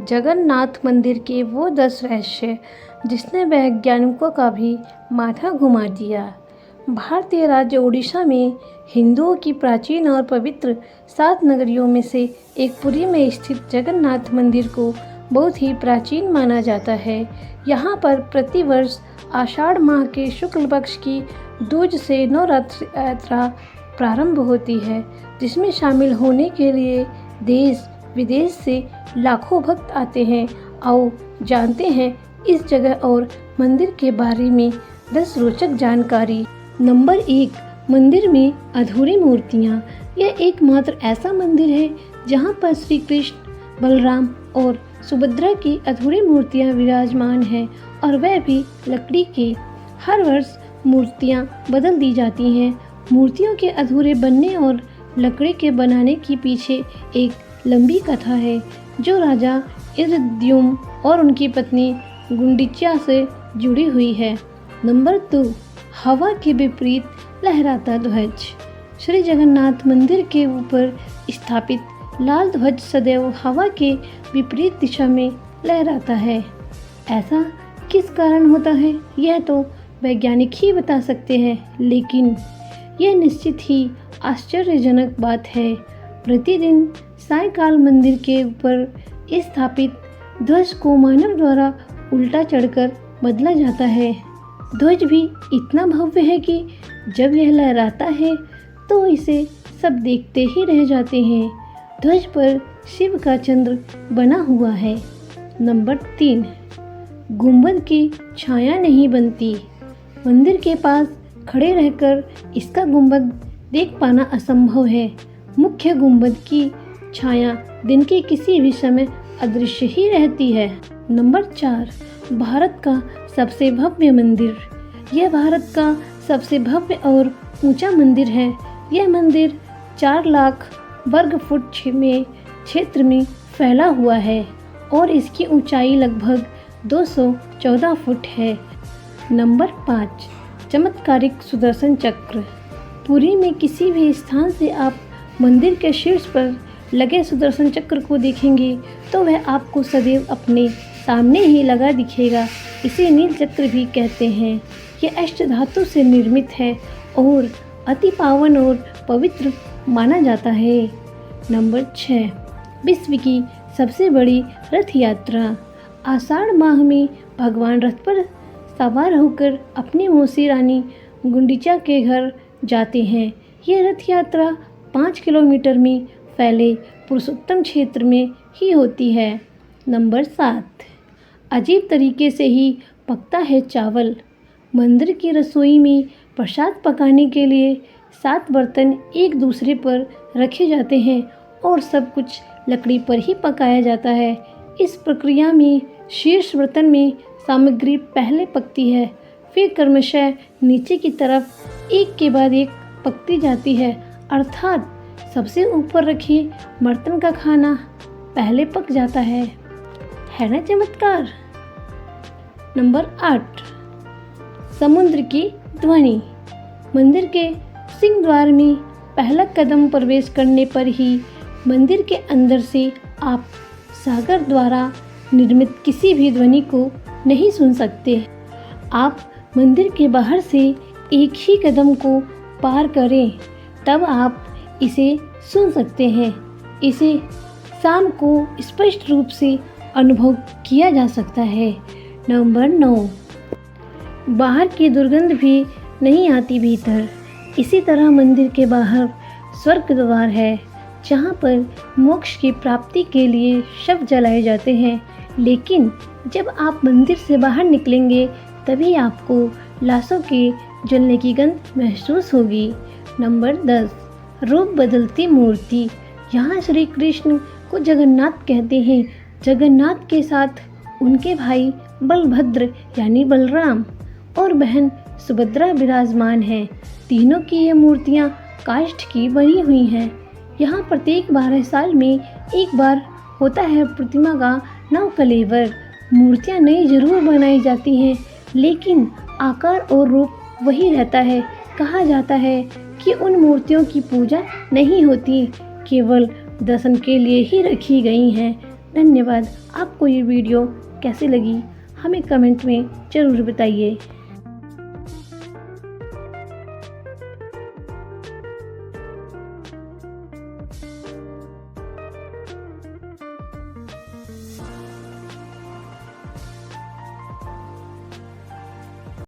जगन्नाथ मंदिर के वो 10 रहस्य जिसने वैज्ञानिकों का भी माथा घुमा दिया। भारतीय राज्य उड़ीसा में हिंदुओं की प्राचीन और पवित्र 7 नगरियों में से एक पुरी में स्थित जगन्नाथ मंदिर को बहुत ही प्राचीन माना जाता है। यहाँ पर प्रतिवर्ष आषाढ़ माह के शुक्ल पक्ष की दूज से नवरात्र यात्रा प्रारंभ होती है, जिसमें शामिल होने के लिए देश विदेश से लाखों भक्त आते हैं। आओ जानते हैं इस जगह और मंदिर के बारे में 10 रोचक जानकारी। नंबर 1, मंदिर में अधूरी मूर्तियाँ। यह एकमात्र ऐसा मंदिर है जहाँ पर श्री कृष्ण, बलराम और सुभद्रा की अधूरी मूर्तियाँ विराजमान हैं और वह भी लकड़ी की। हर वर्ष मूर्तियाँ बदल दी जाती हैं। मूर्तियों के अधूरे बनने और लकड़ी के बनाने के पीछे एक लंबी कथा है जो राजा इन्द्रद्युम्न और उनकी पत्नी गुंडीचा से जुड़ी हुई है। नंबर 2, हवा के विपरीत लहराता ध्वज। श्री जगन्नाथ मंदिर के ऊपर स्थापित लाल ध्वज सदैव हवा के विपरीत दिशा में लहराता है। ऐसा किस कारण होता है यह तो वैज्ञानिक ही बता सकते हैं, लेकिन यह निश्चित ही आश्चर्यजनक बात है। प्रतिदिन सायंकाल मंदिर के ऊपर स्थापित ध्वज को मानव द्वारा उल्टा चढ़कर बदला जाता है। ध्वज भी इतना भव्य है कि जब यह लहराता है तो इसे सब देखते ही रह जाते हैं। ध्वज पर शिव का चंद्र बना हुआ है। नंबर 3, गुंबद की छाया नहीं बनती। मंदिर के पास खड़े रहकर इसका गुंबद देख पाना असंभव है। मुख्य गुंबद की छाया दिन के किसी भी समय अदृश्य ही रहती है। नंबर 4, भारत का सबसे भव्य मंदिर। यह भारत का सबसे भव्य और ऊंचा मंदिर है। यह मंदिर 4 लाख वर्ग फुट में क्षेत्र में फैला हुआ है और इसकी ऊंचाई लगभग 214 फुट है। नंबर 5, चमत्कारिक सुदर्शन चक्र। पुरी में किसी भी स्थान से आप मंदिर के शीर्ष पर लगे सुदर्शन चक्र को देखेंगे तो वह आपको सदैव अपने सामने ही लगा दिखेगा। इसे नील चक्र भी कहते हैं। यह अष्टधातु से निर्मित है और अति पावन और पवित्र माना जाता है। नंबर 6, विश्व की सबसे बड़ी रथ यात्रा। आषाढ़ माह में भगवान रथ पर सवार होकर अपनी मौसी रानी गुंडीचा के घर जाते हैं। यह रथ यात्रा 5 किलोमीटर में फैले पुरुषोत्तम क्षेत्र में ही होती है। नंबर 7, अजीब तरीके से ही पकता है चावल। मंदिर की रसोई में प्रसाद पकाने के लिए 7 बर्तन एक दूसरे पर रखे जाते हैं और सब कुछ लकड़ी पर ही पकाया जाता है। इस प्रक्रिया में शीर्ष बर्तन में सामग्री पहले पकती है, फिर क्रमशः नीचे की तरफ एक के बाद एक पकती जाती है, अर्थात सबसे ऊपर रखे बर्तन का खाना पहले पक जाता है ना चमत्कार। नंबर 8, समुद्र की ध्वनि। मंदिर के सिंह द्वार में पहला कदम प्रवेश करने पर ही मंदिर के अंदर से आप सागर द्वारा निर्मित किसी भी ध्वनि को नहीं सुन सकते। आप मंदिर के बाहर से एक ही कदम को पार करें तब आप इसे सुन सकते हैं। इसे शाम को स्पष्ट रूप से अनुभव किया जा सकता है। नंबर 9, बाहर की दुर्गंध भी नहीं आती भीतर। इसी तरह मंदिर के बाहर स्वर्ग द्वार है जहाँ पर मोक्ष की प्राप्ति के लिए शव जलाए जाते हैं, लेकिन जब आप मंदिर से बाहर निकलेंगे तभी आपको लाशों के जलने की गंध महसूस होगी। नंबर 10, रूप बदलती मूर्ति। यहाँ श्री कृष्ण को जगन्नाथ कहते हैं। जगन्नाथ के साथ उनके भाई बलभद्र यानी बलराम और बहन सुभद्रा विराजमान हैं। तीनों की ये मूर्तियाँ काष्ठ की बनी हुई हैं। यहाँ प्रत्येक 12 साल में एक बार होता है प्रतिमा का नवकलेवर। मूर्तियाँ नई जरूर बनाई जाती हैं, लेकिन आकार और रूप वही रहता है। कहा जाता है कि उन मूर्तियों की पूजा नहीं होती, केवल दर्शन के लिए ही रखी गई हैं। धन्यवाद। आपको ये वीडियो कैसी लगी हमें कमेंट में ज़रूर बताइए।